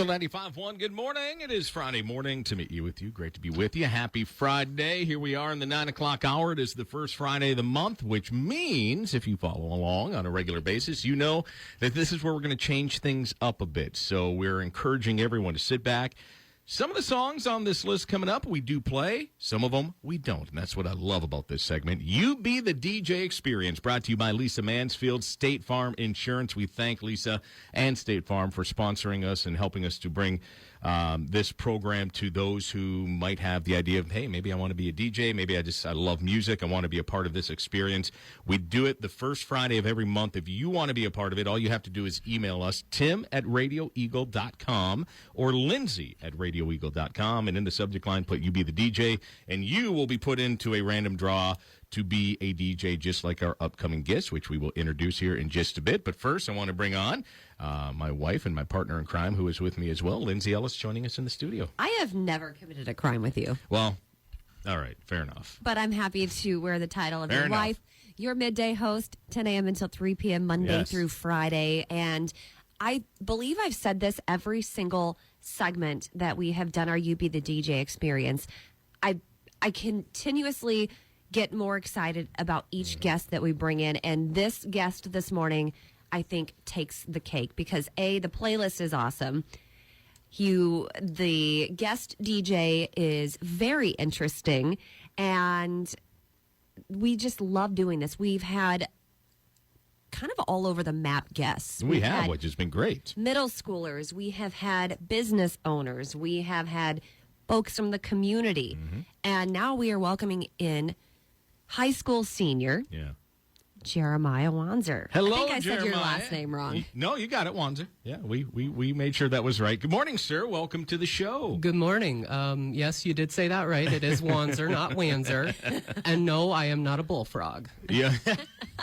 Eagle 95.1, good morning. It is Friday morning to meet you with you. Great to be with you. Happy Friday. Here we are in the 9 o'clock hour. It is the first Friday of the month, which means if you follow along on a regular basis, you know that this is where we're going to change things up a bit. So we're encouraging everyone to sit back. Some of the songs on this list coming up, we do play. Some of them, we don't. And that's what I love about this segment. You Be the DJ Experience, brought to you by Lisa Mansfield, State Farm Insurance. We thank Lisa and State Farm for sponsoring us and helping us to bring this program to those who might have the idea of, hey, maybe I want to be a DJ. Maybe I love music. I want to be a part of this experience. We do it the first Friday of every month. If you want to be a part of it, all you have to do is email us, tim@radioeagle.com or lindsay@radioeagle.com. And in the subject line, put You Be the DJ, and you will be put into a random draw to be a DJ just like our upcoming guest, which we will introduce here in just a bit. But first, I want to bring on my wife and my partner in crime, who is with me as well, Lindsay Ellis, joining us in the studio. I have never committed a crime with you. Well, all right, fair enough. But I'm happy to wear the title of Fair your enough. wife, your midday host, 10 a.m. until 3 p.m. Monday Yes. through Friday. And I believe I've said this every single segment that we have done our You Be the DJ experience. I continuously get more excited about each guest that we bring in. And this guest this morning, I think, takes the cake because, A, the playlist is awesome. The guest DJ is very interesting, and we just love doing this. We've had kind of all over the map guests. We We've have, had which has been great. middle schoolers. We have had business owners. We have had folks from the community. And now we are welcoming in high school senior Yeah. Jeremiah Wanzer. Hello, I think I said your Jeremiah. last name wrong. No, you got it, Wanzer. Yeah, we made sure that was right. Good morning, sir. Welcome to the show. Good morning. Yes, you did say that right. It is Wanzer, not Wanzer. And no, I am not a bullfrog. Yeah.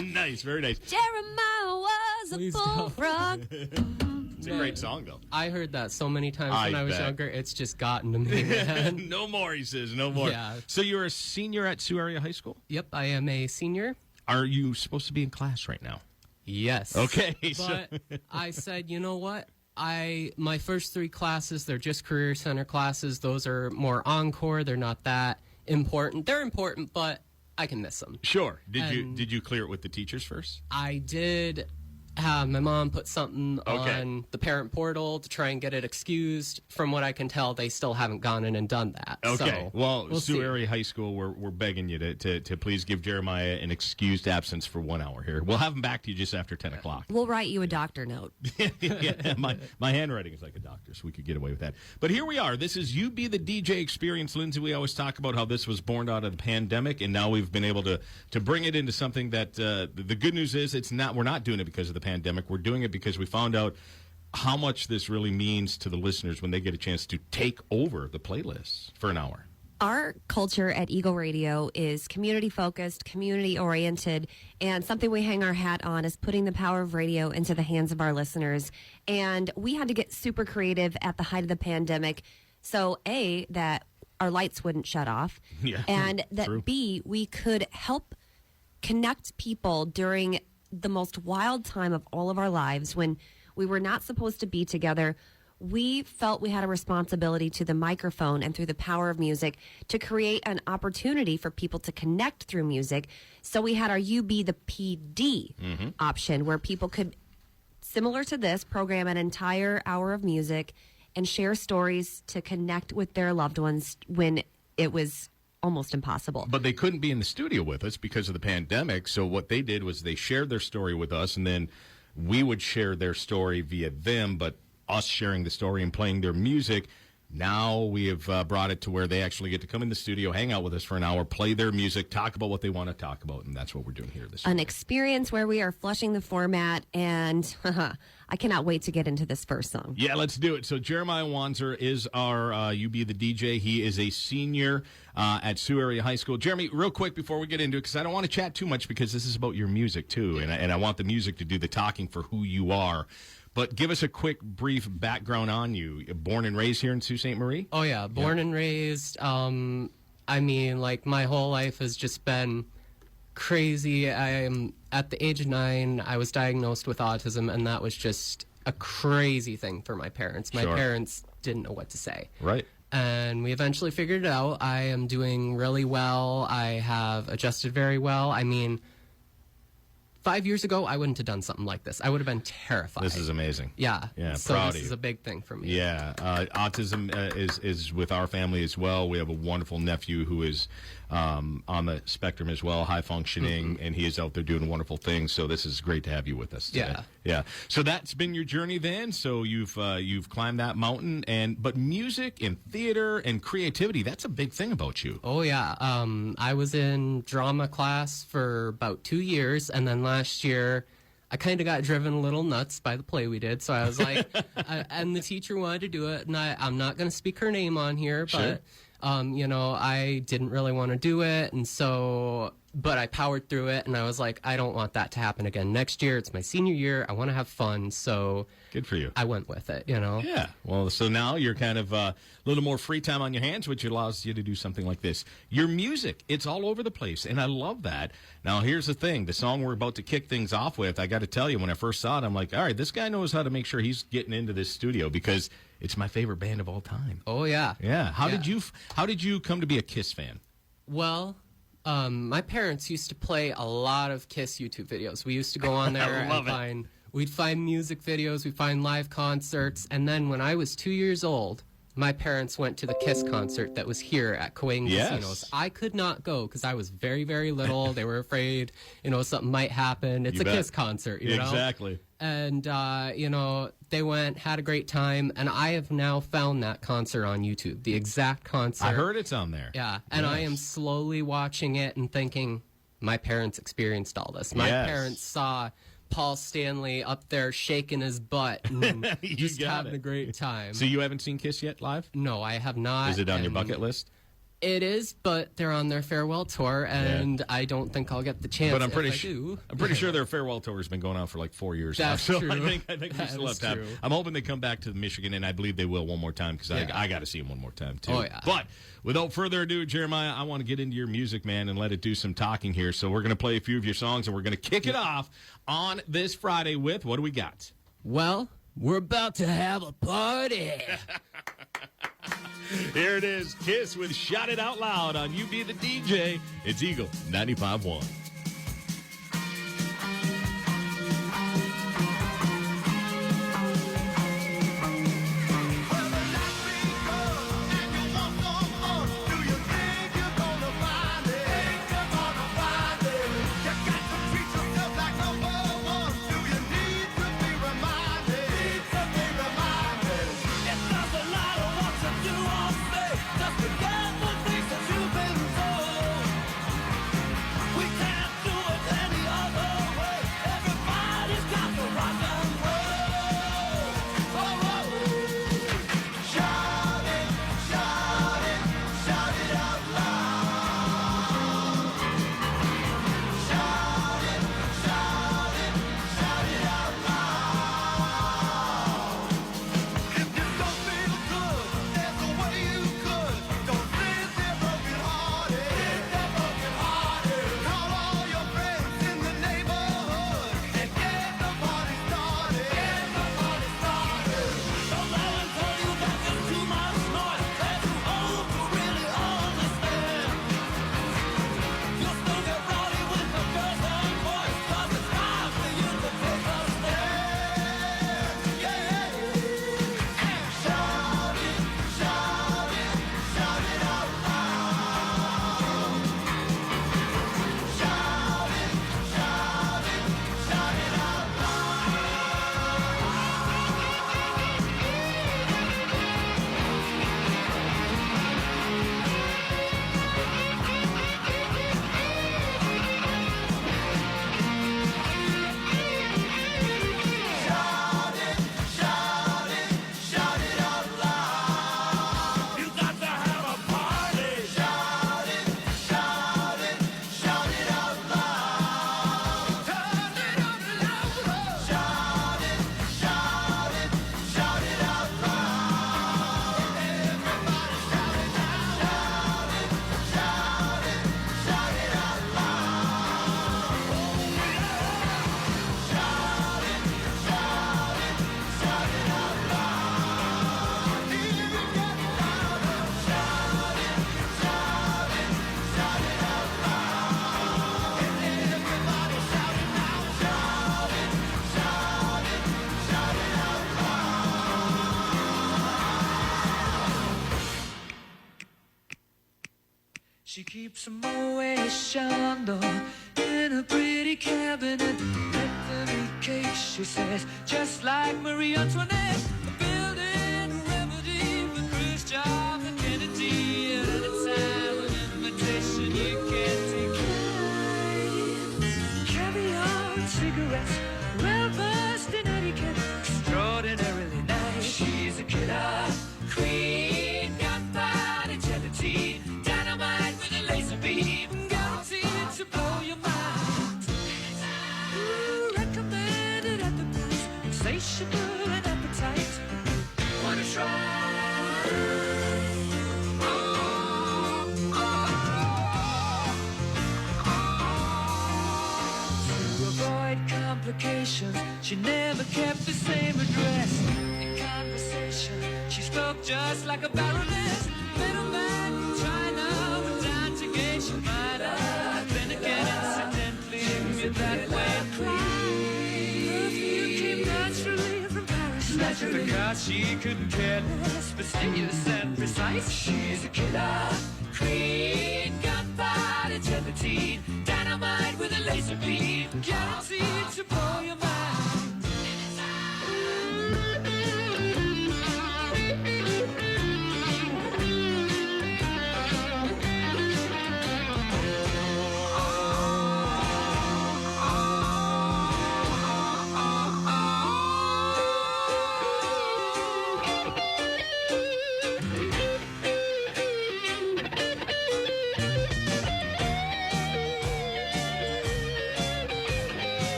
Nice, very nice. Jeremiah was a Please don't. bullfrog. It's a great song, though. I heard that so many times I when I was bet. younger. It's just gotten to me, man. No more, he says, no more. Yeah. So you're a senior at Sioux Area High School? Yep, I am a senior. Are you supposed to be in class right now? Yes. Okay. But I said, you know what? My first 3 classes, they're just Career Center classes. Those are more encore. They're not that important. They're important, but I can miss them. Sure. And- Did you clear it with the teachers first? I did have my mom put something Okay. on the parent portal to try and get it excused. From what I can tell, they still haven't gone in and done that. Okay. So, Well, we'll Sioux see. Area High School, we're begging you to please give Jeremiah an excused absence for 1 hour here. We'll have him back to you just after 10 o'clock. We'll write you a doctor note. Yeah, my handwriting is like a doctor's, so we could get away with that. But here we are. This is You Be the DJ Experience, Lindsay. We always talk about how this was born out of the pandemic, and now we've been able to bring it into something that the good news is we're not doing it because of the pandemic. We're doing it because we found out how much this really means to the listeners when they get a chance to take over the playlists for an hour. Our culture at Eagle Radio is community focused, community oriented, and something we hang our hat on is putting the power of radio into the hands of our listeners. And we had to get super creative at the height of the pandemic. So A, that our lights wouldn't shut off. Yeah, And that true. B, we could help connect people during the most wild time of all of our lives when we were not supposed to be together. We felt we had a responsibility to the microphone and through the power of music to create an opportunity for people to connect through music. So we had our You Be the PD option where people could, similar to this, program an entire hour of music and share stories to connect with their loved ones when it was almost impossible. But they couldn't be in the studio with us because of the pandemic. So what they did was they shared their story with us, and then we would share their story via them, but us sharing the story and playing their music. Now we have brought it to where they actually get to come in the studio, hang out with us for an hour, play their music, talk about what they want to talk about, and that's what we're doing here this An morning. experience where we are flushing the format, and I cannot wait to get into this first song. Yeah, let's do it. So Jeremiah Wanzer is our You Be the DJ. He is a senior at Sioux Area High School. Jeremy, real quick before we get into it, because I don't want to chat too much because this is about your music too, and I want the music to do the talking for who you are. But give us a quick, brief background on you. Born and raised here in Sault Ste. Marie? Oh, yeah. Born and raised. I mean, like, my whole life has just been crazy. At the age of 9, I was diagnosed with autism, and that was just a crazy thing for my parents. My Sure. parents didn't know what to say. Right. And we eventually figured it out. I am doing really well. I have adjusted very well. I mean, 5 years ago, I wouldn't have done something like this. I would have been terrified. This is amazing. Yeah. Yeah, So proud this of is you. a big thing for me. Yeah, autism is with our family as well. We have a wonderful nephew who is on the spectrum as well, high functioning, and he is out there doing wonderful things. So this is great to have you with us today. Yeah. Yeah. So that's been your journey then. So you've climbed that mountain, but music and theater and creativity, that's a big thing about you. Oh, yeah. I was in drama class for about 2 years, and then last year I kind of got driven a little nuts by the play we did. So I was like, and the teacher wanted to do it, and I'm not going to speak her name on here, Sure. but, I didn't really want to do it, and so... But I powered through it, and I was like, I don't want that to happen again. Next year, it's my senior year. I want to have fun, so Good for you. I went with it, you know? Yeah. Well, so now you're kind of a little more free time on your hands, which allows you to do something like this. Your music, it's all over the place, and I love that. Now, here's the thing. The song we're about to kick things off with, I got to tell you, when I first saw it, I'm like, all right, this guy knows how to make sure he's getting into this studio because it's my favorite band of all time. Oh, yeah. Yeah. How Yeah. did you come to be a Kiss fan? Well, my parents used to play a lot of Kiss YouTube videos. We used to go on there love and we'd find music videos, we'd find live concerts, and then when I was 2 years old, my parents went to the Kiss concert that was here at Coang Yes. Casinos. I could not go because I was very, very little. They were afraid, something might happen. It's You a bet. Kiss concert, you know? Exactly. And, they went, had a great time, and I have now found that concert on YouTube, the exact concert. I heard it's on there. Yeah, and I Yes. am slowly watching it and thinking, my parents experienced all this. My Yes. parents saw Paul Stanley up there shaking his butt and You just got having it. a great time. So you haven't seen Kiss yet live? No, I have not. Is it on your and bucket list? It is, but they're on their farewell tour, and I don't think I'll get the chance. But I'm if pretty I sure do. I'm pretty sure their farewell tour has been going on for like 4 years That's now. So true. I think we That still have is time. true. I'm hoping they come back to Michigan, and I believe they will one more time because Yeah. I got to see them one more time too. Oh, yeah. But without further ado, Jeremiah, I want to get into your music, man, and let it do some talking here. So we're going to play a few of your songs, and we're going to kick it off on this Friday with what do we got? Well, we're about to have a party. Here it is, Kiss with Shout It Out Loud on You Be the DJ. It's Eagle 95.1. We can She keeps a Moet Chandon in a pretty cabinet. Let them eat cake, she says, just like Marie Antoinette. Building a remedy for Khrushchev and Kennedy. At any time, an invitation you can't decline. Caviar and cigarettes, well versed in etiquette, extraordinarily nice. She's a killer queen, gunpowder gelatine, dynamite with a laser beam, guaranteed to blow your mind. Ooh, recommended at the price, insatiable and appetite. Wanna try? To avoid complications, she never kept the same address. In conversation, she spoke just like a baroness. Middleman from China, but down to gay she might have been again incidentally with that way. Perfume came naturally from Paris. Magic because she couldn't care less, but stimulus and precise. She's a killer queen, gunpowder gelatine, dynamite with a laser beam, guaranteed to blow your mind.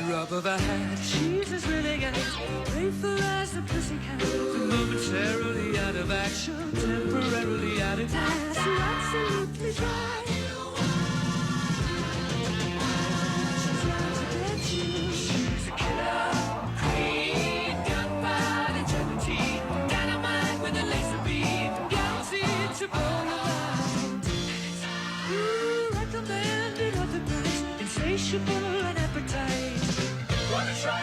Drop of a hat, she's as renegade, playful as the pussycat, momentarily out of action, temporarily out of class, absolutely dry. She's out to get you. She's a killer queen, gunpowder gelatine, dynamite with a laser beam, guaranteed to blow your mind. Ooh, recommended at the price, insatiable and appetite. Wanna try?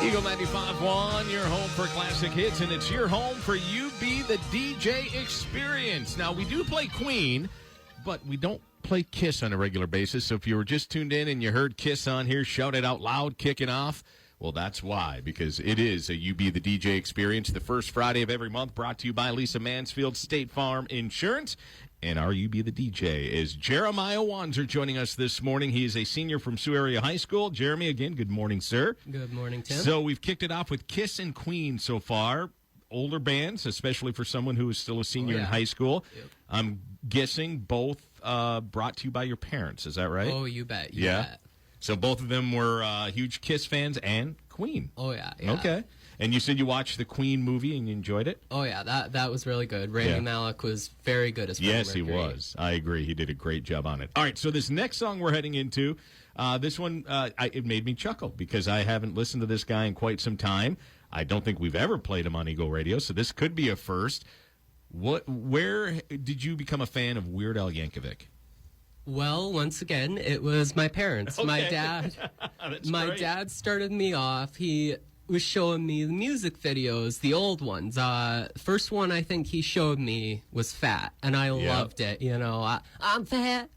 Eagle 95.1, your home for classic hits, and it's your home for You Be the DJ experience. Now, we do play Queen, but we don't play Kiss on a regular basis. So if you were just tuned in and you heard Kiss on here, shout it out loud, kicking off, well, that's why, because it is a You Be the DJ experience, the first Friday of every month, brought to you by Lisa Mansfield, State Farm Insurance. And our You Be the DJ is Jeremiah Wanzer joining us this morning. He is a senior from Sioux Area High School. Jeremy, again, good morning, sir. Good morning, Tim. So we've kicked it off with Kiss and Queen so far. Older bands, especially for someone who is still a senior in high school. Yep. I'm guessing both brought to you by your parents. Is that right? Oh, you bet. You bet. So both of them were huge Kiss fans and Queen. Oh, yeah. Okay. And you said you watched the Queen movie and you enjoyed it? Oh, yeah. That was really good. Randy Malek was very good as Freddie Mercury. Yes, he was. I agree. He did a great job on it. All right, so this next song we're heading into, this one, it made me chuckle because I haven't listened to this guy in quite some time. I don't think we've ever played him on Eagle Radio, so this could be a first. Where did you become a fan of Weird Al Yankovic? Well, once again, it was my parents. Okay. My dad started me off. He was showing me the music videos, the old ones. First one I think he showed me was Fat, and I loved it. You know, I'm fat,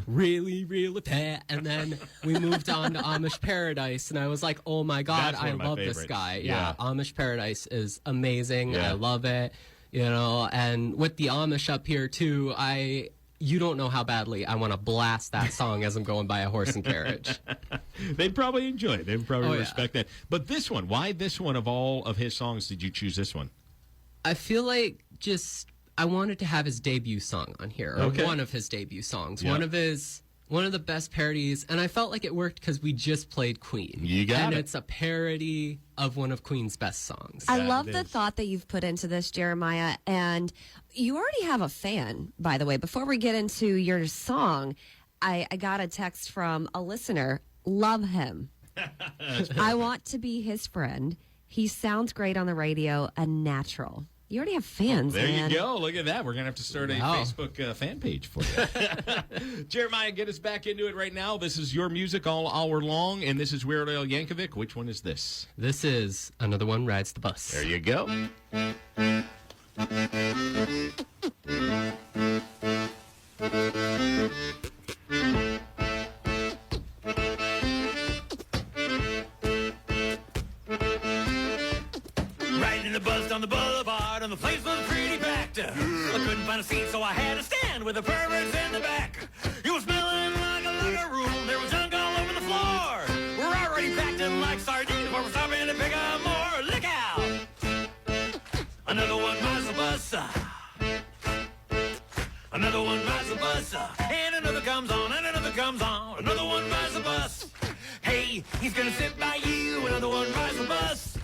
really, really fat. And then we moved on to Amish Paradise, and I was like, oh my God, I love this guy. Yeah, Amish Paradise is amazing. Yeah. I love it. You know, and with the Amish up here too, you don't know how badly I want to blast that song as I'm going by a horse and carriage. They'd probably enjoy it. They'd probably respect that. But this one, why this one of all of his songs did you choose this one? I feel like I wanted to have his debut song on here, or one of his debut songs. Yep. One of the best parodies, and I felt like it worked because we just played Queen. You got it. And it's a parody of one of Queen's best songs. I love the thought that you've put into this, Jeremiah, and you already have a fan, by the way. Before we get into your song, I got a text from a listener. Love him. I want to be his friend. He sounds great on the radio, a natural. You already have fans, There man. you go. Look at that. We're going to have to start a Wow. Facebook fan page for you. Jeremiah, get us back into it right now. This is your music all hour long, and this is Weird Al Yankovic. Which one is this? This is Another One Rides the Bus. There you go. Riding in the bus down the boulevard, and the place was pretty packed. I couldn't find a seat, so I had to stand with the perverts in the back. It was smelling like a locker room. There was junk all over the floor. We're already packed in like sardines, but we're stopping to pick up more. Look out! Another one rides the bus. Another one rides the bus. And another comes on, and another comes on. Another one rides the bus. Hey, he's gonna sit by you. Another one rides the bus.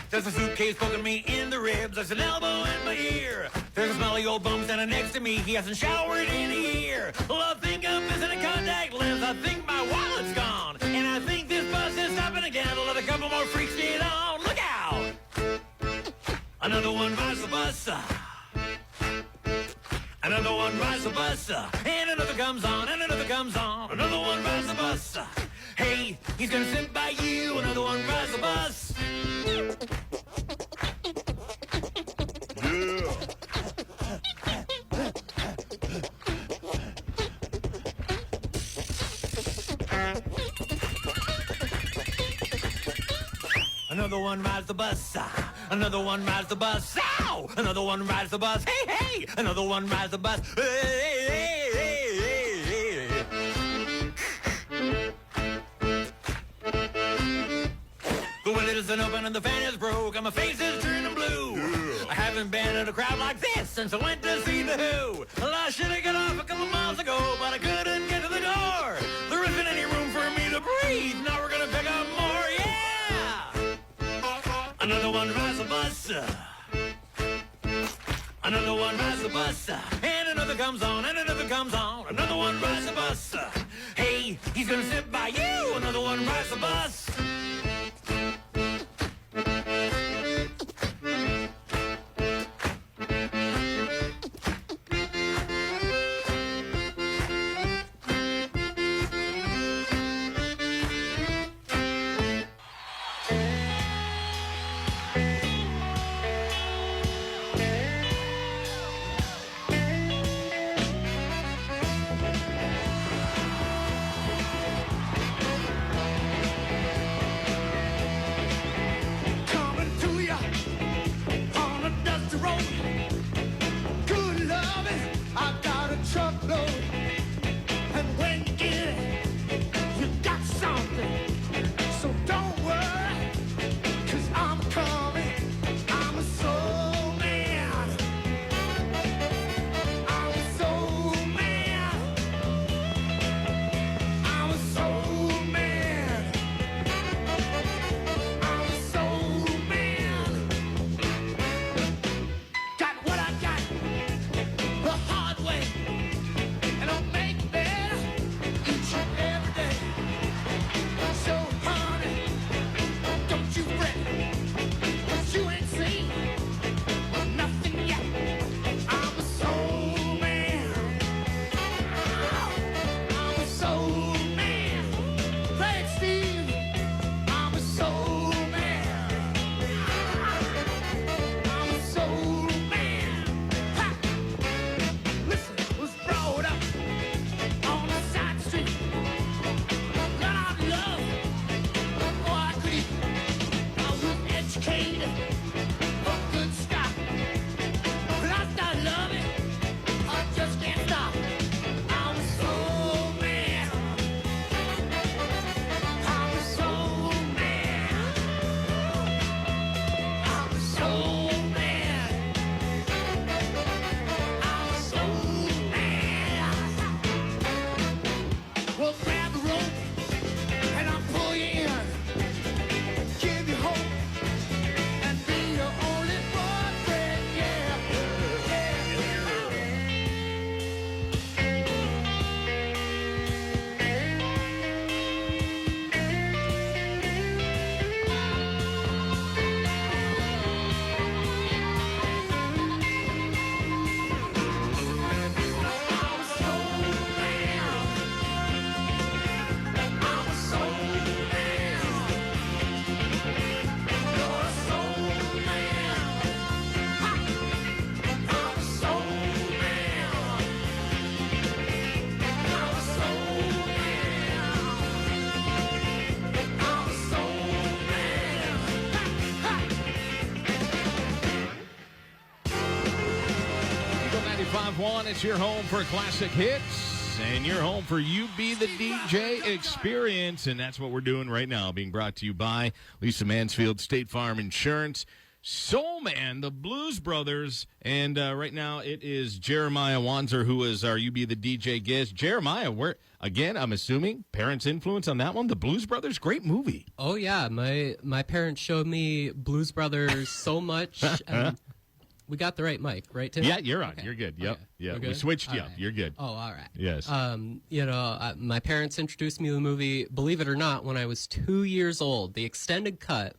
There's a suitcase poking me in the ribs. There's an elbow in my ear. There's a smelly old bum standing next to me. He hasn't showered in a year. Well, I think I'm missing a contact lens. I think my wallet's gone. And I think this bus is stopping again to let a couple more freaks get on. Look out! Another one rides the bus. Another one rides the bus. And another comes on, and another comes on. Another one rides the bus. Hey, he's gonna sit by you. Another one rides the bus. Another one rides the bus. Another one rides the bus. Ow! Another one rides the bus. Hey, hey! Another one rides the bus. Hey, hey, hey, hey, hey, hey. The window isn't open and the fan is broke and my face is turning blue. I haven't been in a crowd like this since I went to see The Who. Well, I should have got off a couple miles ago, but I couldn't get to the door. There isn't any room for me to breathe. Now we're gonna pick up more, yeah! Another one rides the bus. Another one rides the bus. And another comes on, and another comes on. Another one rides the bus. Hey, he's gonna sit by you. Another one rides the bus. 95.1. It's your home for classic hits and your home for You Be the DJ experience. And that's what we're doing right now, being brought to you by Lisa Mansfield, State Farm Insurance, Soul Man, the Blues Brothers. And right now it is Jeremiah Wanzer, who is our You Be the DJ guest. Jeremiah, where, again, I'm assuming parents' influence on that one. The Blues Brothers, great movie. Oh yeah, my parents showed me Blues Brothers so much, and we got the right mic, right, Tim? Yeah, you're on. Okay. You're good. Yep. Okay. Yeah, We're we good? switched you All up. right. You're good. Oh, all right. Yes. My parents introduced me to the movie, believe it or not, when I was 2 years old, the extended cut.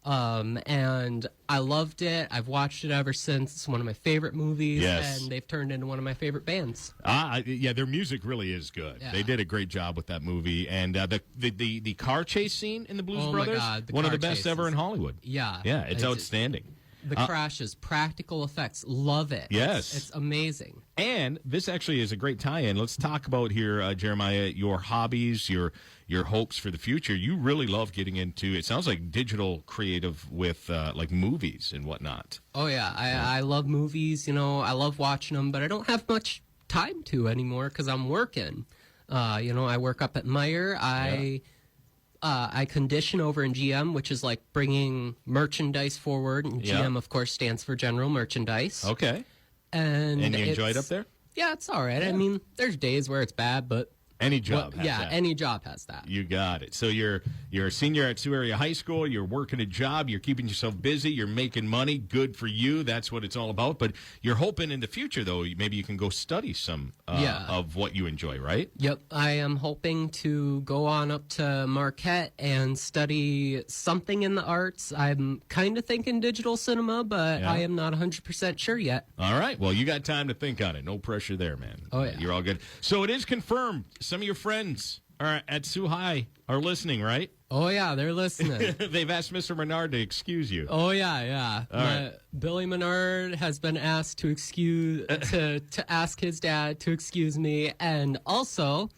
And I loved it. I've watched it ever since. It's one of my favorite movies. Yes. And they've turned into one of my favorite bands. Yeah, their music really is good. Yeah. They did a great job with that movie, and the car chase scene in the Blues Oh, my Brothers, God, the one of car the best chase ever is- in Hollywood. Yeah. Yeah, it's outstanding. The crashes, practical effects, love it. Yes. It's amazing. And this actually is a great tie-in. Let's talk about here, Jeremiah, your hobbies, your hopes for the future. You really love getting into, it sounds like digital creative with like movies and whatnot. Oh, yeah. I love movies. I love watching them, but I don't have much time to anymore because I'm working. I work up at Meyer. I condition over in GM, which is like bringing merchandise forward. And Yeah. GM, of course, stands for General Merchandise. Okay. And And you enjoy it it's- up there? Yeah, it's all right. I mean, there's days where it's bad, but Any job has yeah, that. any job has that. You got it. So you're a senior at Sioux Area High School. You're working a job. You're keeping yourself busy. You're making money. Good for you. That's what it's all about. But you're hoping in the future, though, maybe you can go study some Yeah. of what you enjoy, right? Yep, I am hoping to go on up to Marquette and study something in the arts. I'm kind of thinking digital cinema, but Yeah. I am not 100% sure yet. All right. Well, you got time to think on it. No pressure there, man. Oh, yeah. You're all good. So it is confirmed. Some of your friends are at Sioux High are listening, right? Oh, yeah, they're listening. They've asked Mr. Menard to excuse you. Oh, yeah. right. Billy Menard has been asked to ask his dad to excuse me. And also,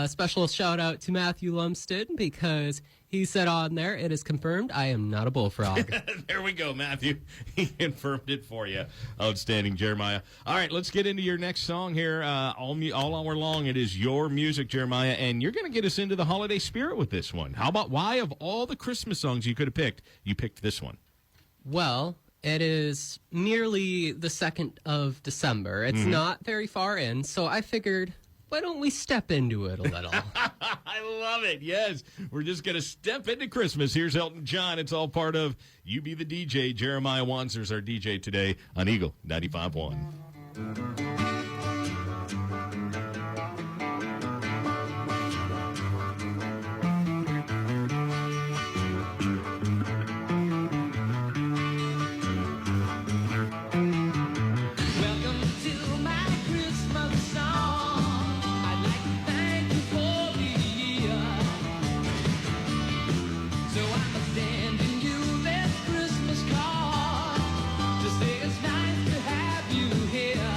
special shout out to Matthew Lumsden because he said on there, it is confirmed I am not a bullfrog. There we go, Matthew. He confirmed it for you. Outstanding, Jeremiah. All right, let's get into your next song here. All hour long, it is your music, Jeremiah, and you're going to get us into the holiday spirit with this one. How about why, of all the Christmas songs you could have picked, you picked this one? Well, it is nearly the 2nd of December. It's not very far in, so I figured, why don't we step into it a little? I love it. Yes, we're just going to step into Christmas. Here's Elton John. It's all part of You Be the DJ. Jeremiah Wanzer's our DJ today on Eagle 95.1. Welcome to my Christmas song. I'd like to thank you for the year. So I'm sending you this Christmas card to say it's nice to have you here.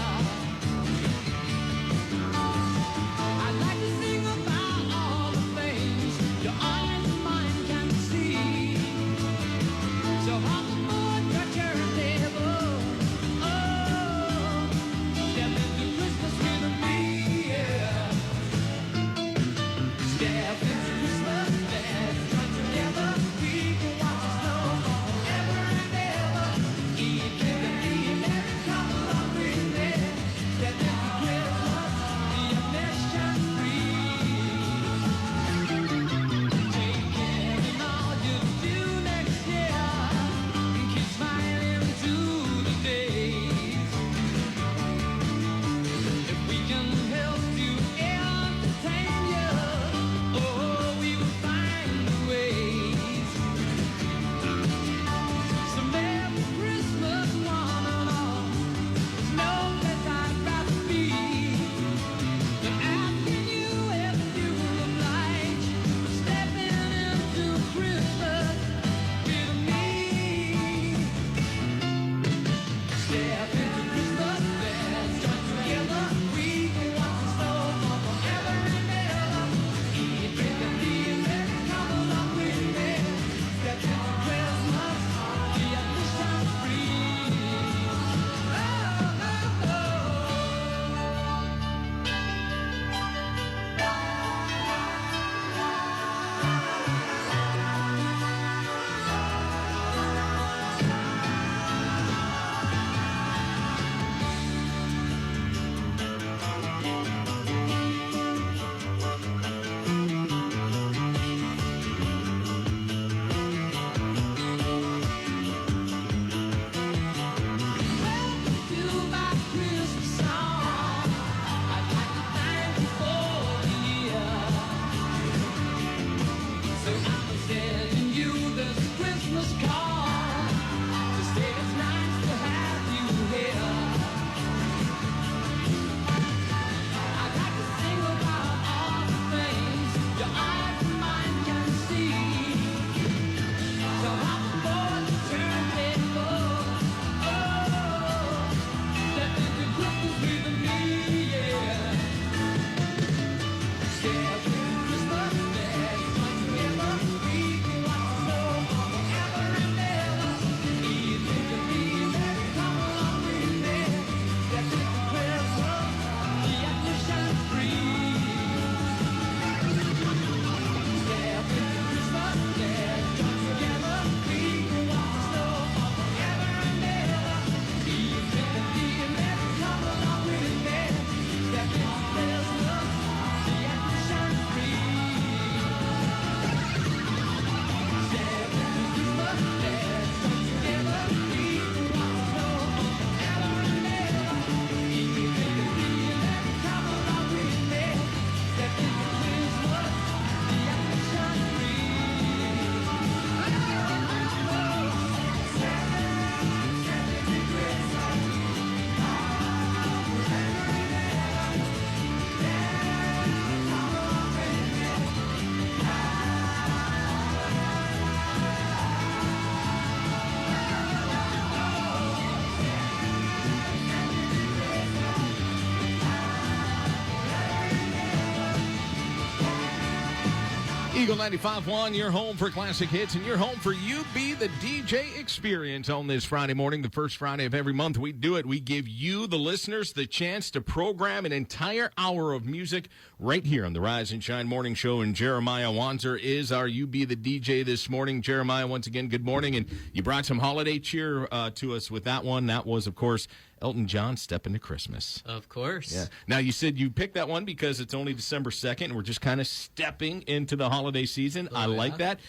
Eagle 95.1, your home for classic hits and your home for You Be the DJ experience on this Friday morning, the first Friday of every month. We do it. We give you, the listeners, the chance to program an entire hour of music right here on the Rise and Shine Morning Show. And Jeremiah Wanzer is our You Be the DJ this morning. Jeremiah, once again, good morning. And you brought some holiday cheer to us with that one. That was, of course, Elton John, Step Into Christmas. Of course. Yeah. Now, you said you picked that one because it's only December 2nd, and we're just kind of stepping into the holiday season. I like that.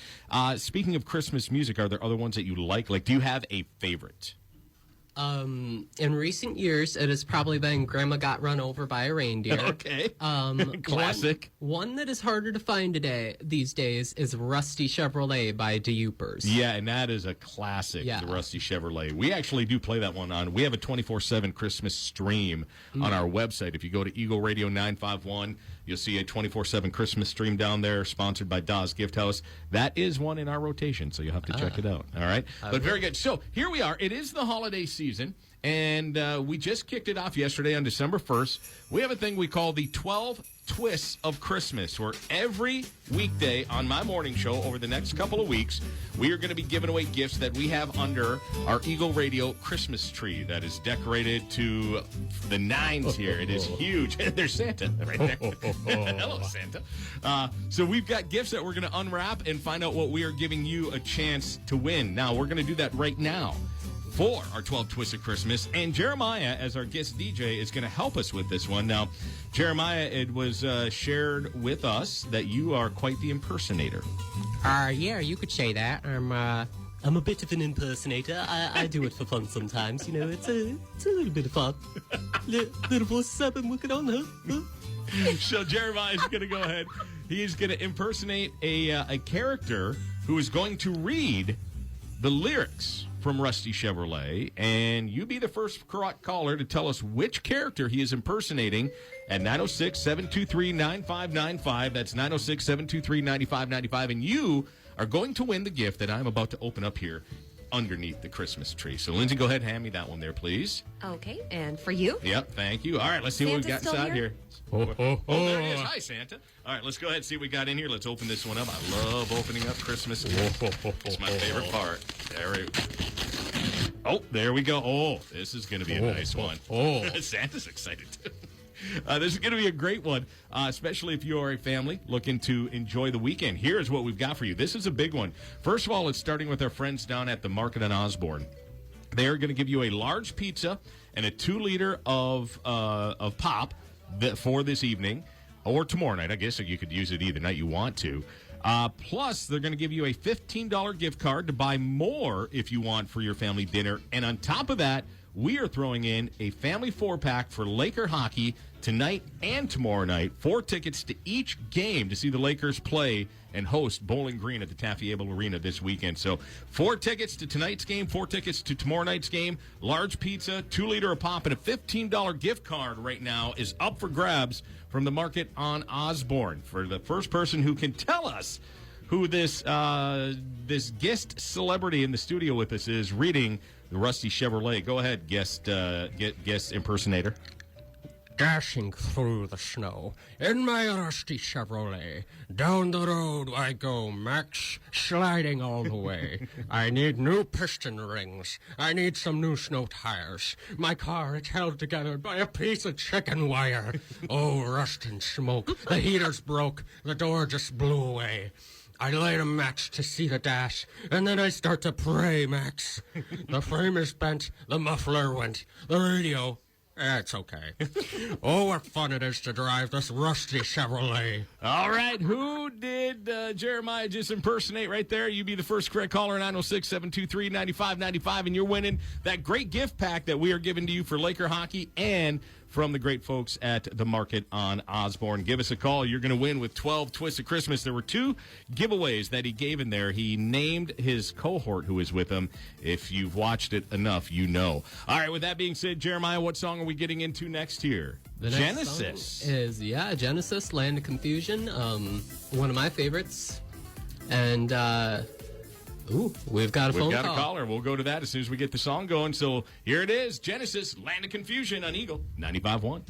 Speaking of Christmas music, are there other ones that you like? Like, do you have a favorite? In recent years, it has probably been Grandma Got Run Over by a Reindeer. Okay. Classic. One that is harder to find these days is Rusty Chevrolet by DeUpers. Yeah, and that is a classic, Yeah. the Rusty Chevrolet. We actually do play that one on. We have a 24/7 Christmas stream on our website. If you go to Eagle Radio 951, you'll see a 24/7 Christmas stream down there, sponsored by Dawes Gift House. That is one in our rotation, so you'll have to check it out. All right? But very good. So here we are. It is the holiday season, and we just kicked it off yesterday on December 1st. We have a thing we call the 12 Twists of Christmas, where every weekday on my morning show over the next couple of weeks, we are going to be giving away gifts that we have under our Eagle Radio Christmas tree that is decorated to the nines here. It is huge. There's Santa right there. Hello, Santa. So we've got gifts that we're going to unwrap and find out what we are giving you a chance to win. Now, we're going to do that right now for our 12 Twists of Christmas. And Jeremiah, as our guest DJ, is going to help us with this one. Now, Jeremiah, it was shared with us that you are quite the impersonator. Yeah, you could say that. I'm a bit of an impersonator. I do it for fun sometimes. You know, it's a little bit of fun. Little voices I've been working on, huh? So Jeremiah is going to go ahead. He's going to impersonate a character who is going to read the lyrics from Rusty Chevrolet, and you be the first caller to tell us which character he is impersonating at 906-723-9595. That's 906-723-9595, and you are going to win the gift that I'm about to open up here underneath the Christmas tree. So, Lindsay, go ahead and hand me that one there, please. Okay, and for you? Yep, thank you. All right, let's see what we've got Santa's still inside here. here? Oh, there he is. Hi, Santa. All right, let's go ahead and see what we got in here. Let's open this one up. I love opening up Christmas gifts. It's my favorite part. There we go. Oh, this is going to be a nice one. Santa's excited, too. This is going to be a great one, especially if you are a family looking to enjoy the weekend. Here's what we've got for you. This is a big one. First of all, it's starting with our friends down at the Market on Osborne. They are going to give you a large pizza and a 2-liter of pop for this evening or tomorrow night. I guess you could use it either night you want to. Plus, they're going to give you a $15 gift card to buy more if you want for your family dinner. And on top of that, we are throwing in a family 4-pack for Laker hockey tonight and tomorrow night. 4 tickets to each game to see the Lakers play and host Bowling Green at the Taffy Able Arena this weekend. So 4 tickets to tonight's game, 4 tickets to tomorrow night's game, large pizza, 2-liter of pop, and a $15 gift card right now is up for grabs from the Market on Osborne. For the first person who can tell us who this guest celebrity in the studio with us is reading the Rusty Chevrolet. Go ahead, guest impersonator. Dashing through the snow in my rusty Chevrolet. Down the road I go, Max, sliding all the way. I need new piston rings. I need some new snow tires. My car is held together by a piece of chicken wire. Oh, rust and smoke. The heater's broke. The door just blew away. I light a match to see the dash, and then I start to pray, Max. The frame is bent, the muffler went, the radio... It's okay. Oh, what fun it is to drive this rusty Chevrolet. All right, who did Jeremiah just impersonate right there? You be the first correct caller, 906-723-9595, and you're winning that great gift pack that we are giving to you for Laker hockey and from the great folks at the Market on Osborne. Give us a call. You're going to win with 12 Twists of Christmas. There were 2 giveaways that he gave in there. He named his cohort who is with him. If you've watched it enough, you know. All right, with that being said, Jeremiah, what song are we getting into next here? The next Genesis. song is, Genesis, Land of Confusion. One of my favorites. And, we've got a phone call. We've got a caller. We'll go to that as soon as we get the song going. So here it is, Genesis, Land of Confusion on Eagle 95.1.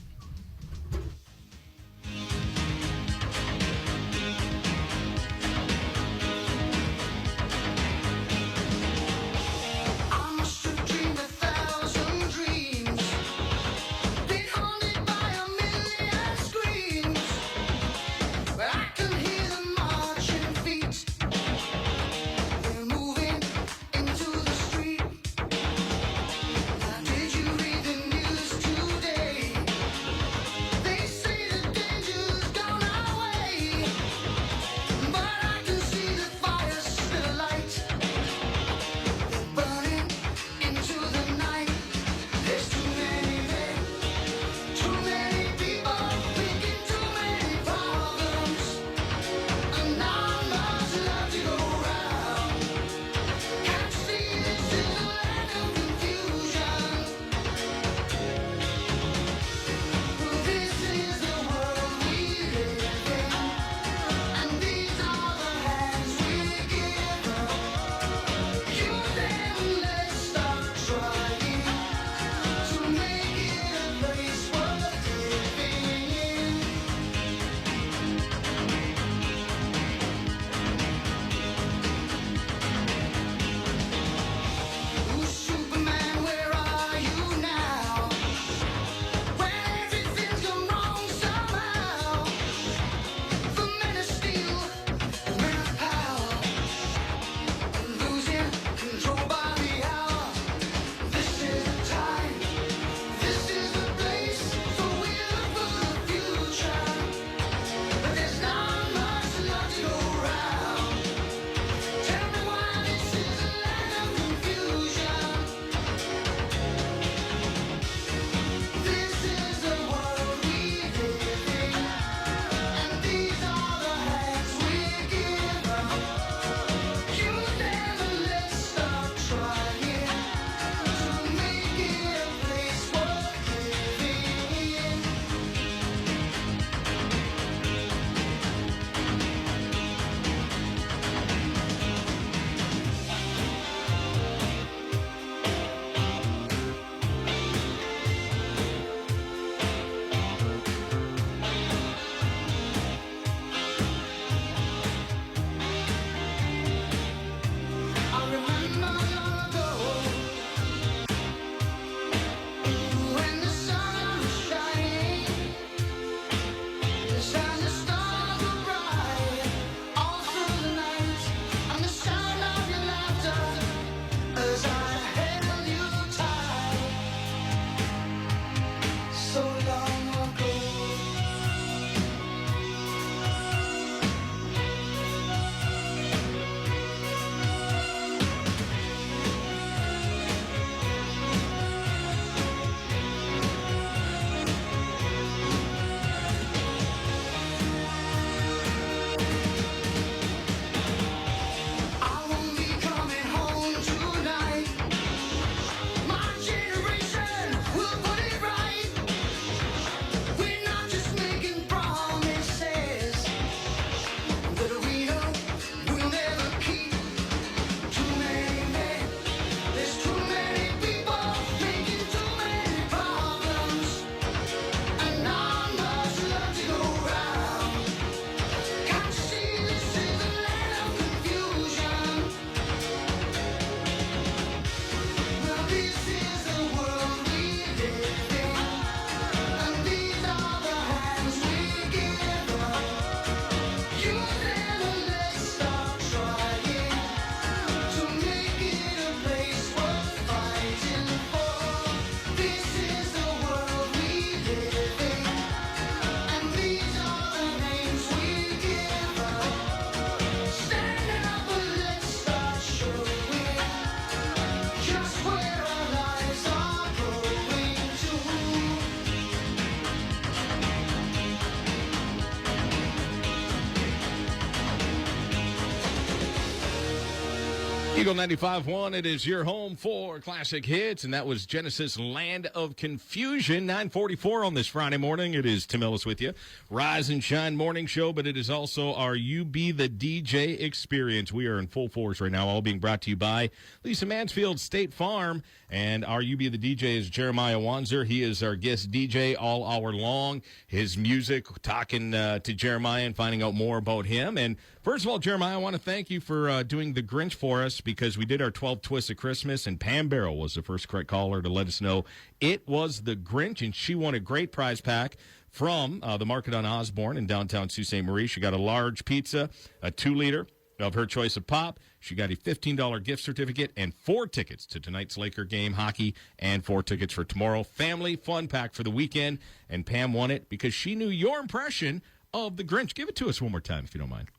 Eagle 95.1, it is your home for classic hits, and that was Genesis Land of Confusion. 9:44 on this Friday morning. It is Tim Ellis with you. Rise and Shine morning show, but it is also our You Be the DJ experience. We are in full force right now, all being brought to you by Lisa Mansfield State Farm. And our You Be the DJ is Jeremiah Wanzer. He is our guest DJ all hour long. His music, talking to Jeremiah and finding out more about him. And first of all, Jeremiah, I want to thank you for doing the Grinch for us, because we did our 12 Twists of Christmas, and Pam Barrow was the first correct caller to let us know it was the Grinch, and she won a great prize pack from the Market on Osborne in downtown Sault Ste. Marie. She got a large pizza, a 2-liter of her choice of pop. She got a $15 gift certificate and 4 tickets to tonight's Laker game, hockey, and 4 tickets for tomorrow. Family fun pack for the weekend, and Pam won it because she knew your impression of the Grinch. Give it to us one more time, if you don't mind.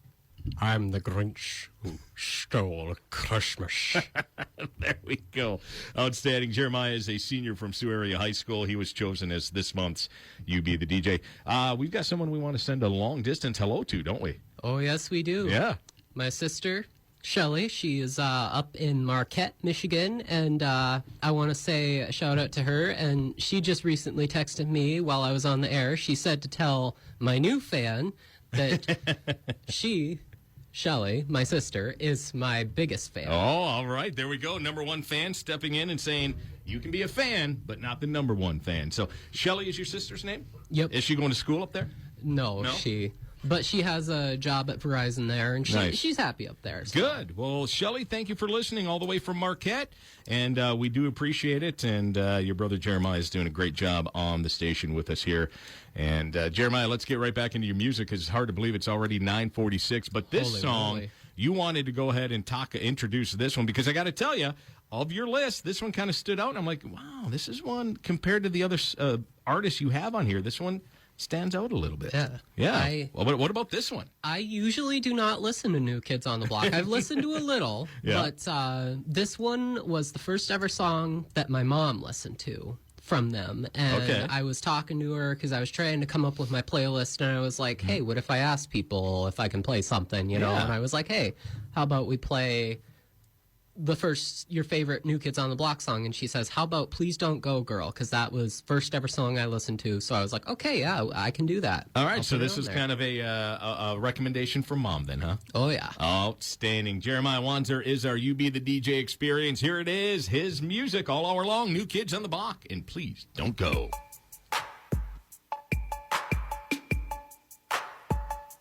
I'm the Grinch who stole Christmas. There we go. Outstanding. Jeremiah is a senior from Sioux Area High School. He was chosen as this month's You Be the DJ. We've got someone we want to send a long-distance hello to, don't we? Oh, yes, we do. Yeah. My sister, Shelly, she is up in Marquette, Michigan, and I want to say a shout-out to her. And she just recently texted me while I was on the air. She said to tell my new fan that Shelly, my sister, is my biggest fan. Oh, all right. There we go. Number one fan stepping in and saying, you can be a fan, but not the number one fan. So, Shelly is your sister's name? Yep. Is she going to school up there? No? But she has a job at Verizon there, and Nice. she's happy up there. So. Good. Well, Shelly, thank you for listening all the way from Marquette, and we do appreciate it. And your brother Jeremiah is doing a great job on the station with us here. And Jeremiah, let's get right back into your music, because it's hard to believe it's already 9:46. But this Holy song, moly. you wanted to go ahead and introduce this one, because I got to tell you, of your list, this one kind of stood out. And I'm like, wow, this is one compared to the other artists you have on here. This one stands out a little bit. Yeah. Well, what about this one? I usually do not listen to New Kids on the Block. I've listened to a little, Yeah. but this one was the first ever song that my mom listened to from them. And Okay. I was talking to her because I was trying to come up with my playlist, and I was like, hey, what if I ask people if I can play something, you know? Yeah. And I was like, hey, how about we play your favorite New Kids on the Block song? And she says, how about Please Don't Go Girl, because that was first ever song I listened to. So I was like, okay, yeah, I can do that. All right, I'll so put it this on is there. kind of a recommendation from Mom then, huh? Oh yeah. Outstanding. Jeremiah Wanzer is our You Be the DJ experience. Here it is, his music all hour long, New Kids on the Block, and Please Don't Go.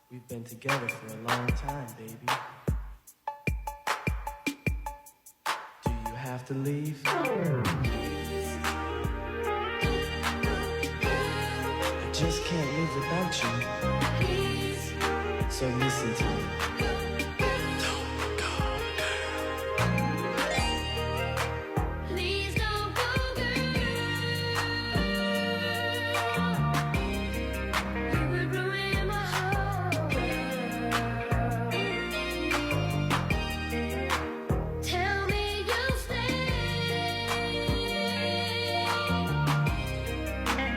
We've been together for a long time, baby. Do you have to leave? I just can't live without you. So listen to me. Please don't go, girl. You would ruin my whole world. Tell me you'll stay.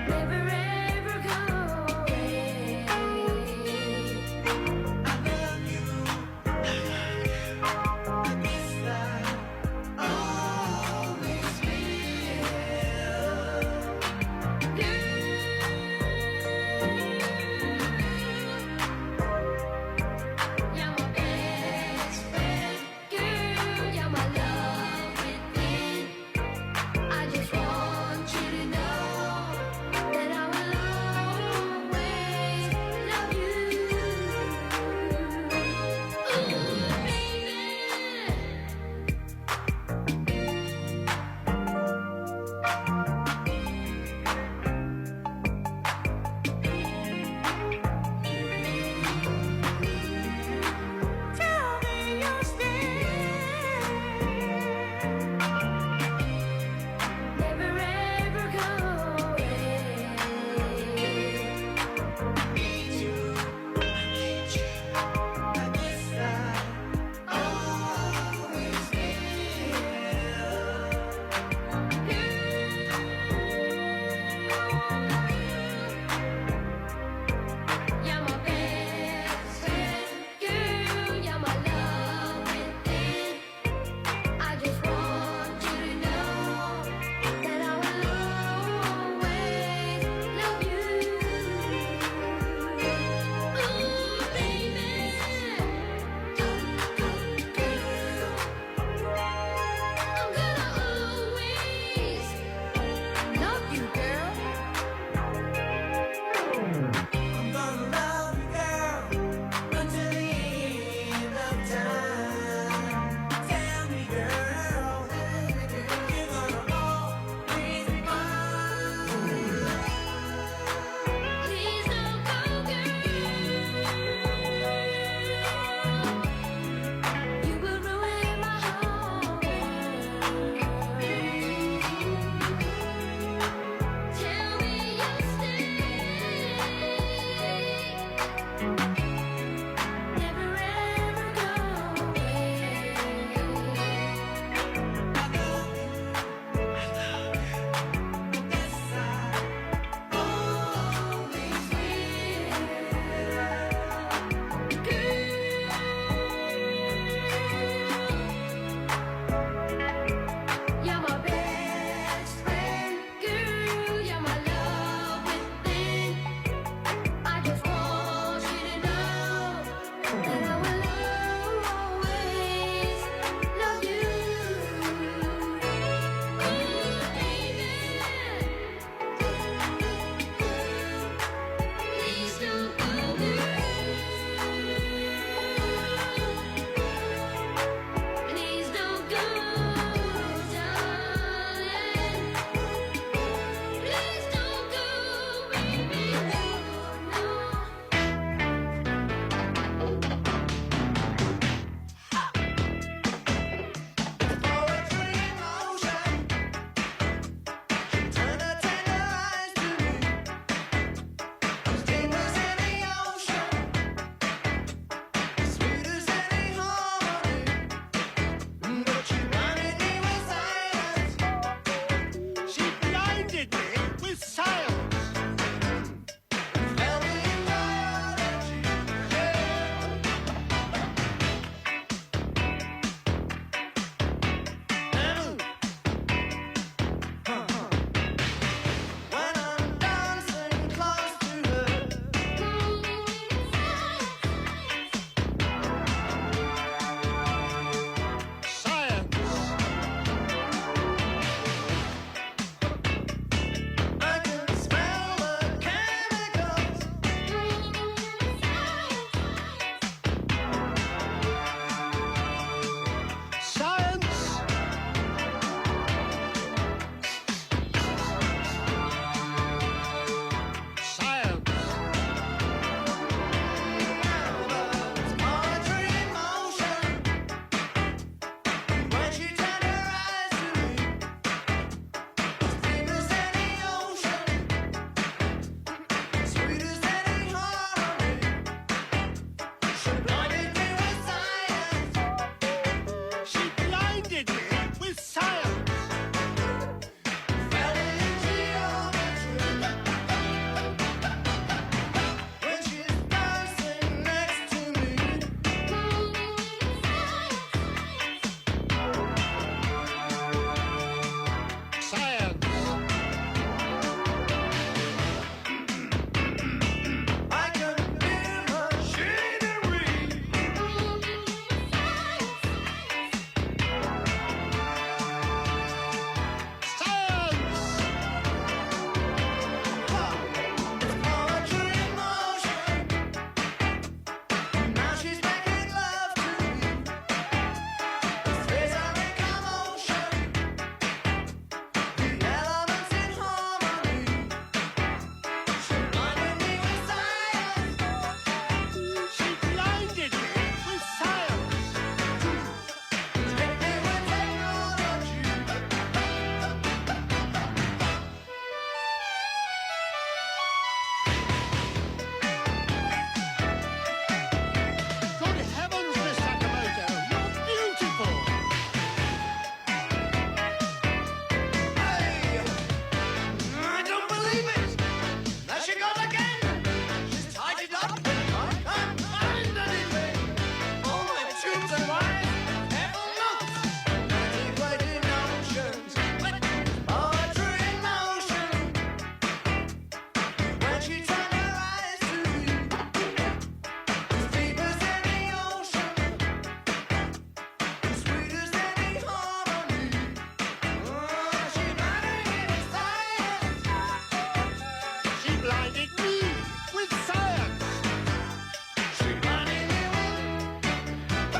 Never ever go away. I love you. blinded me with science.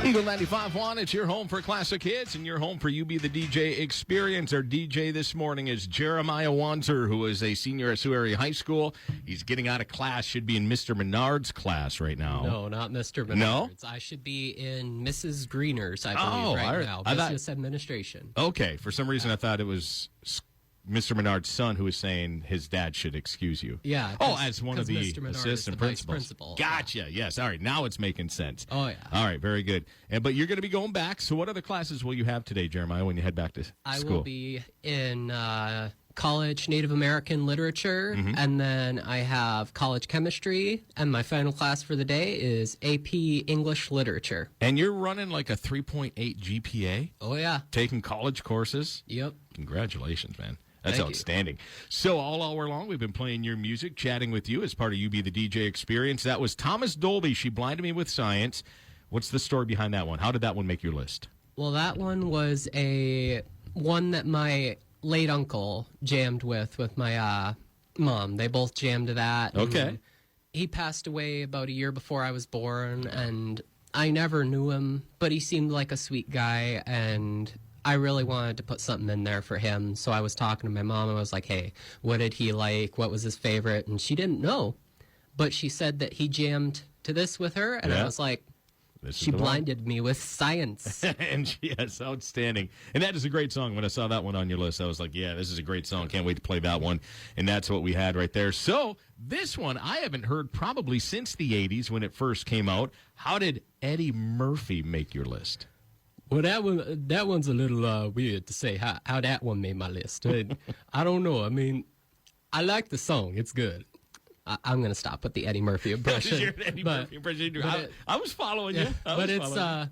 Eagle 95.1, it's your home for classic hits and your home for You Be the DJ experience. Our DJ this morning is Jeremiah Wanzer, who is a senior at Sioux Area High School. He's getting out of class, should be in Mr. Menard's class right now. No, not Mr. Menard's. I should be in Mrs. Greener's, I believe, right now. Business administration. Okay, for some reason I thought it was Mr. Menard's son who was saying his dad should excuse you. Yeah. Oh, as one of the Mr. Menard is assistant the vice principals. principal. Gotcha. Yes. All right. Now it's making sense. Oh, yeah. All right. Very good. But you're going to be going back. So what other classes will you have today, Jeremiah, when you head back to school? I will be in college Native American literature, and then I have college chemistry, and my final class for the day is AP English literature. And you're running like a 3.8 GPA? Oh, yeah. Taking college courses? Yep. Congratulations, man. That's Thank you. outstanding. So all hour long, we've been playing your music, chatting with you as part of You Be the DJ experience. That was Thomas Dolby. She blinded me with science. What's the story behind that one? How did that one make your list? Well, that one was one that my late uncle jammed with my mom. They both jammed to that. Okay. He passed away about a year before I was born, and I never knew him, but he seemed like a sweet guy, and I really wanted to put something in there for him. So I was talking to my mom, and I was like, hey, what did he like? What was his favorite? And she didn't know, but she said that he jammed to this with her, and I was like, she blinded me with science. And yes, outstanding. And that is a great song. When I saw that one on your list, I was like, yeah, this is a great song. Can't wait to play that one. And that's what we had right there. So this one I haven't heard probably since the 80s when it first came out. How did Eddie Murphy make your list? Well, that one's a little weird to say how that one made my list. I don't know. I mean, I like the song. It's good. I'm going to stop with the Eddie Murphy impression. Your Eddie but- Murphy impression. but I was following Yeah, you. I but was it's following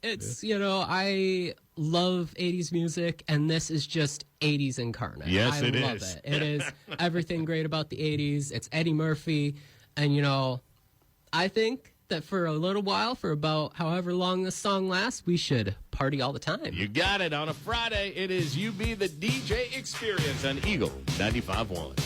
it's I love 80s music, and this is just 80s incarnate. Yes, I it love is. it. It is everything great about the 80s. It's Eddie Murphy, and I think that for a little while, for about however long this song lasts, we should party all the time. You got it. On a Friday, it is You Be the DJ Experience on Eagle 95.1.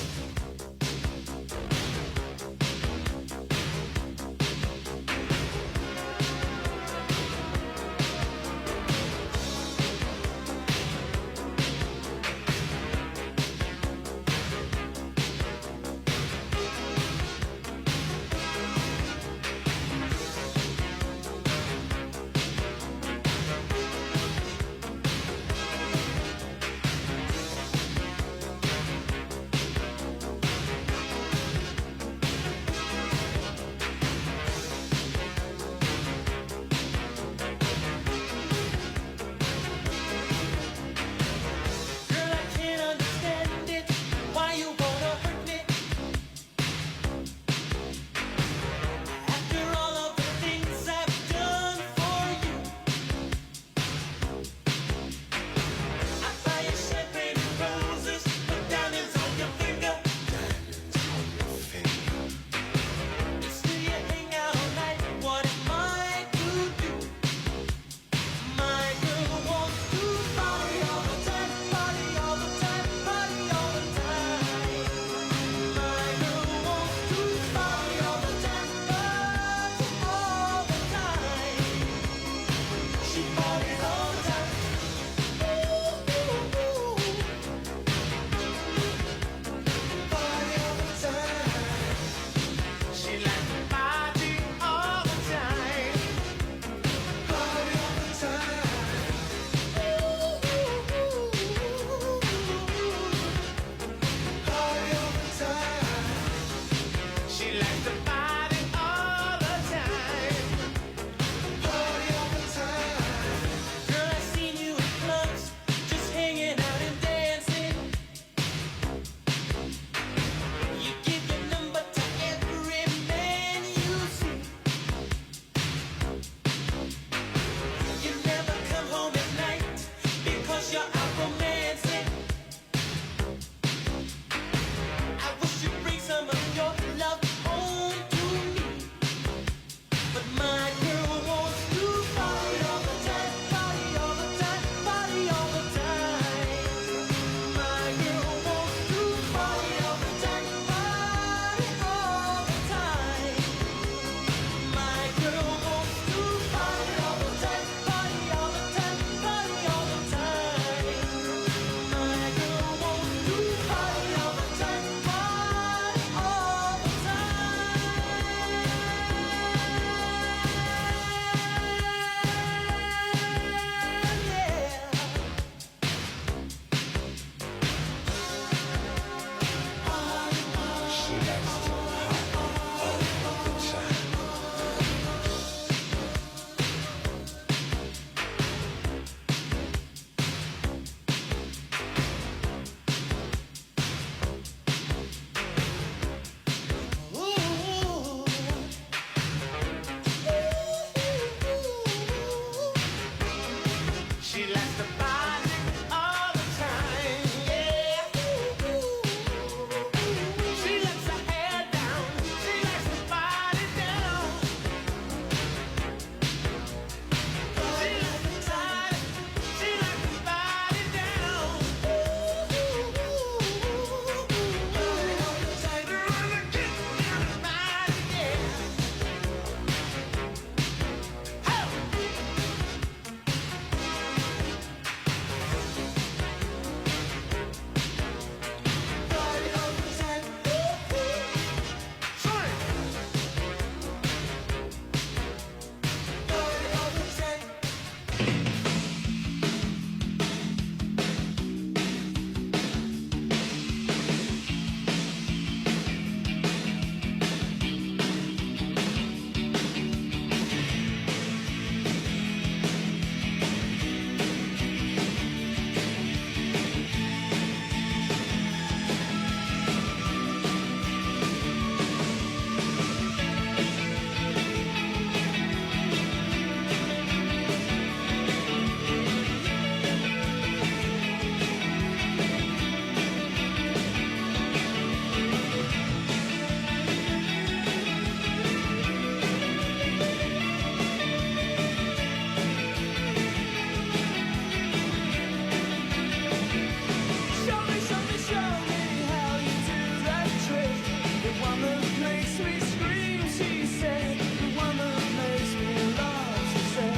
sweet scream, she said, the one that makes me laugh, she said,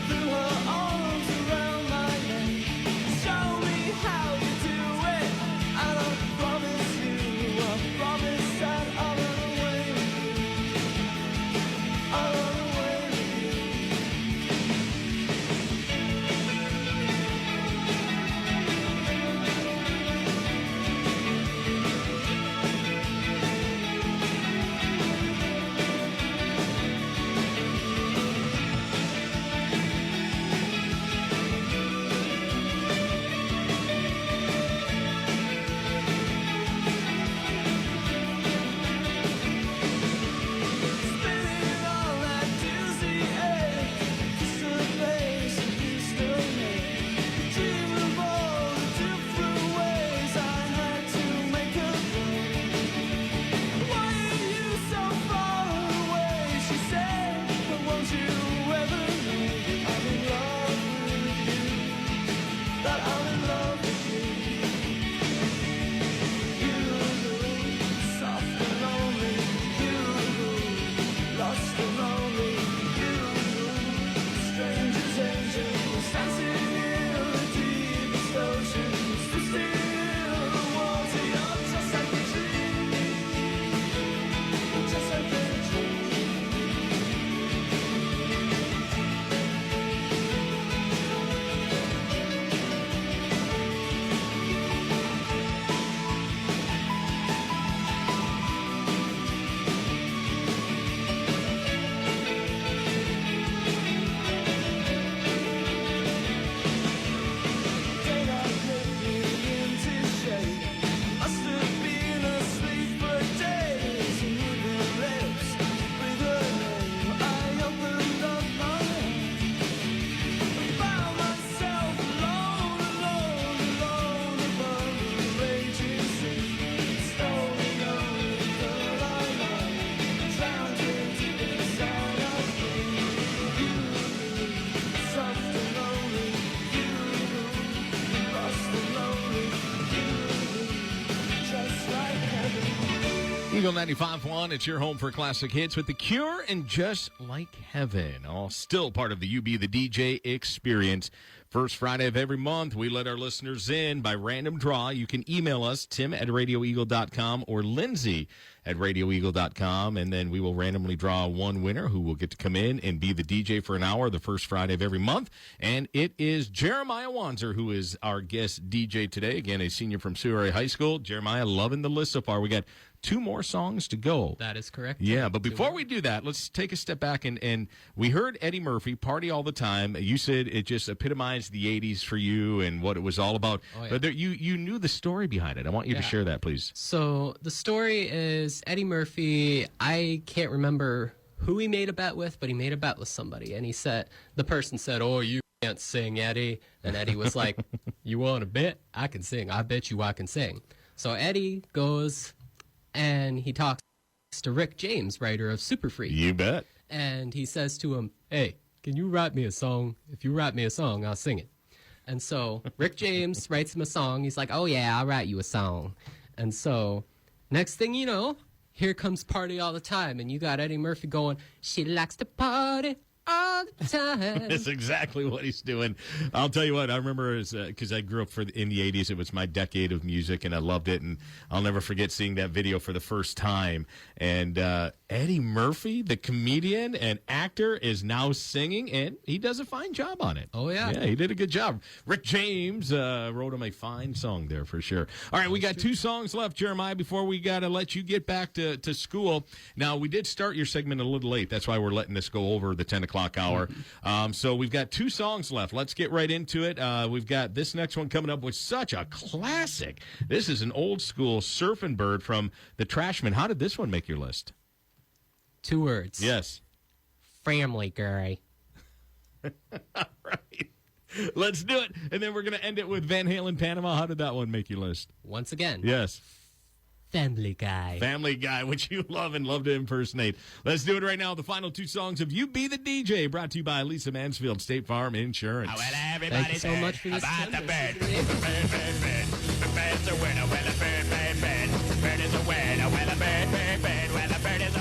threw her arms around my neck. Show me how you do it, and I promise that I'll run away with you. I'll run away with you. Spinning on that dizzy edge, kiss her face and kiss her neck. Dream of all the different ways I had to make her go. Why are you so far away? She said, but won't you ever know that I'm in love with you? That I'm in love with you. You, soft and lonely. You, lost and lonely. You, stranger's angel, dancing in the deepest ocean, twisting the water. You're just like a dream, just like a dream. Daylight lit me into shade. Must have been asleep for days. Moving lips with her name. I opened up my eyes. Found myself alone above the raging sea. Slowly knowing the girl I love, drowned into inside of me. You, soft and lonely. You, lost and lonely. You, just like heaven. Eagle 95.1, it's your home for classic hits with The Cure and Just Like Heaven. All still part of the You Be the DJ experience. First Friday of every month, we let our listeners in by random draw. You can email us, tim@radioeagle.com or lindsay@radioeagle.com, and then we will randomly draw one winner who will get to come in and be the DJ for an hour the first Friday of every month. And it is Jeremiah Wanzer who is our guest DJ today. Again, a senior from Sioux High School. Jeremiah, loving the list so far. We got 2 more songs to go. That is correct. Yeah, but before we do that, let's take a step back and we heard Eddie Murphy, Party All the Time. You said it just epitomized the 80s for you and what it was all about. Oh, yeah. But there, you knew the story behind it. I want you to Yeah. share that, please. So the story is Eddie Murphy. I can't remember who he made a bet with, but he made a bet with somebody, and the person said, "Oh, you can't sing, Eddie," and Eddie was like, "You want to bet? I can sing. I bet you I can sing." So Eddie goes and he talks to Rick James, writer of Super Freak, You bet. and he says to him, "Hey, can you write me a song? If you write me a song, I'll sing it." And so Rick James writes him a song. He's like, "Oh yeah, I'll write you a song." And so next thing you know, here comes Party All the Time, and you got Eddie Murphy going, "She likes to party all the time." That's exactly what he's doing. I'll tell you what, I remember because I grew up in the 80s. It was my decade of music, and I loved it. And I'll never forget seeing that video for the first time. And Eddie Murphy, the comedian and actor, is now singing, and he does a fine job on it. Oh, yeah. Yeah, he did a good job. Rick James wrote him a fine song there for sure. All right, we got 2 songs left, Jeremiah, before we got to let you get back to school. Now, we did start your segment a little late. That's why we're letting this go over the 10 o'clock hour. So we've got 2 songs left. Let's get right into it. We've got this next one coming up with such a classic. This is an old school Surfing Bird from the Trashmen. How did this one make your list? 2 words. Yes. Family Guy. All right. Let's do it. And then we're going to end it with Van Halen Panama. How did that one make your list? Once again. Yes. Family Guy. Family Guy, which you love and love to impersonate. Let's do it right now. The final 2 songs of You Be the DJ, brought to you by Lisa Mansfield, State Farm Insurance. Well, Thank everybody you so much for this. about the time. bird. Bird's a winner, well, a bird is a winner, well, a bird is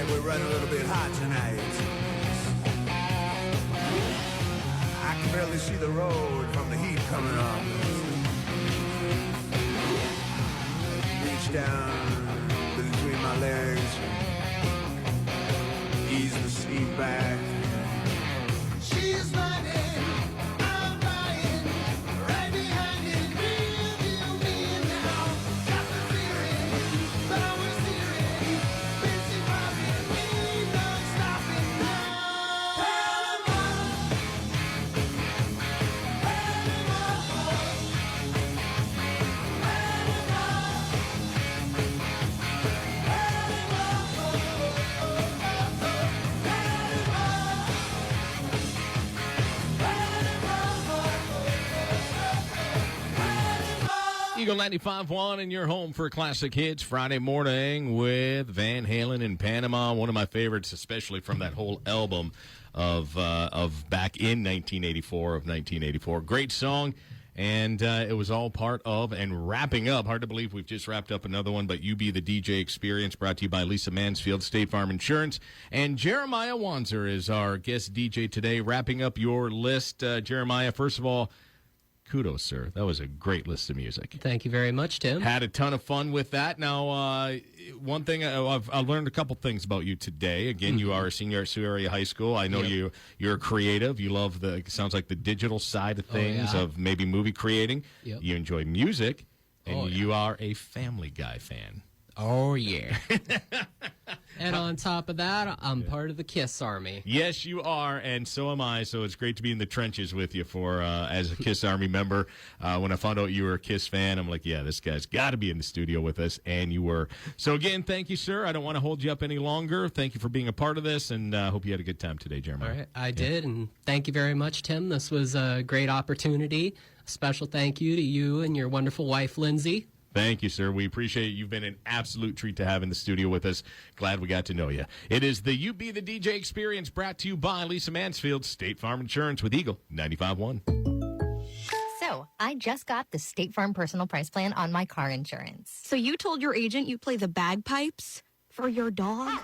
We're running a little bit hot tonight. I can barely see the road from the heat coming up. Reach down between my legs, ease the seat back. She's riding, I'm riding, right behind it, real me now. Got the feeling, power steering, busy driving me, no stopping now. Panama, Eagle 95.1 and you're home for classic hits Friday morning with Van Halen in Panama. One of my favorites, especially from that whole album of back in 1984. Great song. And it was all part of and wrapping up. Hard to believe we've just wrapped up another one, but You Be the DJ Experience, brought to you by Lisa Mansfield, State Farm Insurance. And Jeremiah Wanzer is our guest DJ today, wrapping up your list. Jeremiah, first of all, kudos, sir. That was a great list of music. Thank you very much, Tim. Had a ton of fun with that. Now, one thing, I've learned a couple things about you today. Again, you are a senior at Sioux Area High School. I know you're creative. You love sounds like the digital side of things, of maybe movie creating. Yep. You enjoy music, and you are a Family Guy fan. Oh, yeah. And on top of that, I'm part of the KISS Army. Yes, you are, and so am I. So it's great to be in the trenches with you as a KISS Army member. When I found out you were a KISS fan, I'm like, yeah, this guy's got to be in the studio with us, and you were. So again, thank you, sir. I don't want to hold you up any longer. Thank you for being a part of this, and I hope you had a good time today, Jeremiah. All right, I did, and thank you very much, Tim. This was a great opportunity. A special thank you to you and your wonderful wife, Lindsay. Thank you, sir. We appreciate it. You've been an absolute treat to have in the studio with us. Glad we got to know you. It is the You Be the DJ Experience, brought to you by Lisa Mansfield, State Farm Insurance with Eagle 95.1. So, I just got the State Farm Personal Price Plan on my car insurance. So you told your agent you play the bagpipes for your dog?